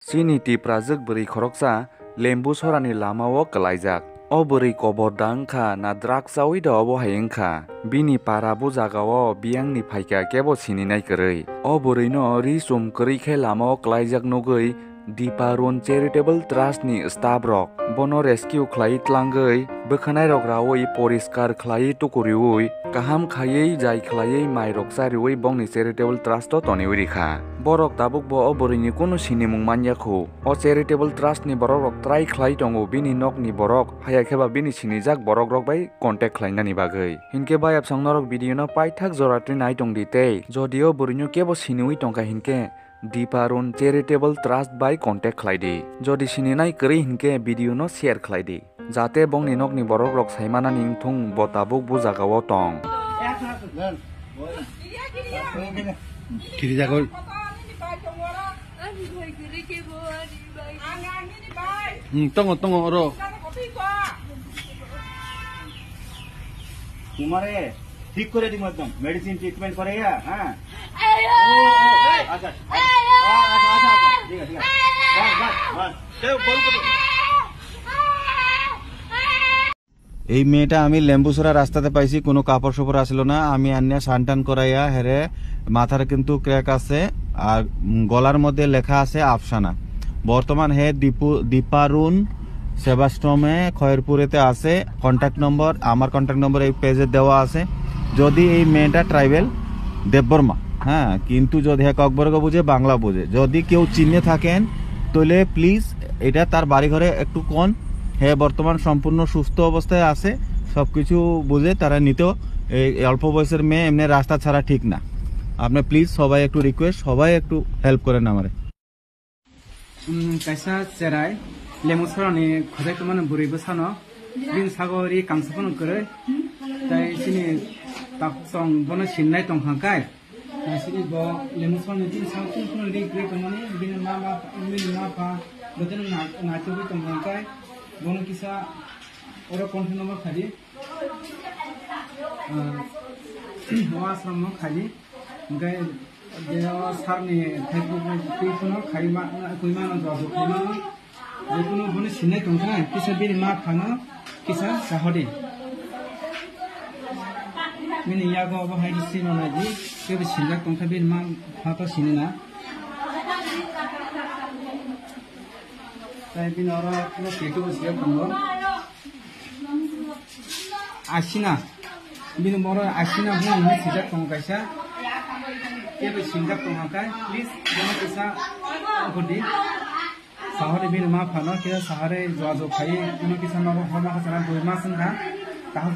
Sini ti prazak beri khoroksa lembu sorani lamao kalaijak. O beri kobor dangkha na draksawi da obo hayengkha. Bini parabu jagao biangni phaika kebo sininai koroi. O beri no risum koroi khe lamao kalaijak nogoi Diparun Charitable Trust ni staff rok bono rescue khlai tlangoi bokhanai rok rawoi poriskar khlai tukurioi kaham khayei jai khlai mai rok sarioi bongni Charitable Trust to tonioi rikha borok tabuk bo oborini kono sinimung manyakho o Charitable Trust ni borok rok try khlai tongo bini nok ni borok haya kheba bini sinijak borok rok bai contact khlainani bagoi hinke bai apsang norok video no paithak joratri nai tongdi tei jodio borinyo kebo sinui tongka hinke Diparun Charitable Trust by contact khlaidi jodi sininai kori hinke video no share khlaidi jate bongni nokni borok rok saimana ning thung botabuk bu jagao tong kiri jagol tongo oro তোমারে ঠিক করে দিম একদম medicine treatment করে হ্যাঁ আচ্ছা ঠিক আছে এই মেয়েটা আমি লেম্বুসরা রাস্তাতে পাইছি কোনো কাপড় সাপড় আসলো না আমি আনিয়া সানটান করাইয়া হেরে মাথার কিন্তু ক্র্যাক আছে আর গলার মধ্যে লেখা আছে আফসানা বর্তমান হে দীপারুন সেবাশ্রমে খয়েরপুরেতে আছে কন্ট্যাক্ট নম্বর আমার কন্ট্যাক্ট নম্বর এই পেজে দেওয়া আছে যদি এই মেয়েটা ট্রাইবেল দেববর্মা হ্যাঁ কিন্তু যদি ককবর্গ বুঝে বাংলা বুঝে যদি কেউ চিহ্নে থাকেন তাহলে প্লিজ এটা তার বাড়ি ঘরে একটু কোন হে বর্তমান সম্পূর্ণ সুস্থ অবস্থায় আছে সবকিছু বুঝে তারা নিতেও এই অল্প বয়সের মেয়ে এমনি রাস্তা ছাড়া ঠিক না আপনি প্লিজ সবাই একটু রিকোয়েস্ট সবাই একটু হেল্প করেন আমারে kaisa cherai lemusarani khojai to mane buri bosano bin sagori kamsapon kore tai sini tak song bono sinnai tong hangkai sini bo lemusarani bin sagori kono ri kre to mane bin ma pa boten na chobi tong hangkai bono kisa oro kontin number khali hawa asram khali ngai Dia sarni Facebook ni kaima kuimana jawab kuimana jekono bone sinai tongka kisa bini ma phano kisa sahodi mini yago ba hai sino na ji ke sinjak tongka bini ma phato sinina tai bini ora no keto bosya kono asina bini moro asina bini ni sinjak tongka sa Kebe singgap tonghakai, please jangan kisah kodi. Sahari bil maaf, kita sahari jauh-jauh kaya, ini kisah mau hormat kesana, dua masan kan, tahu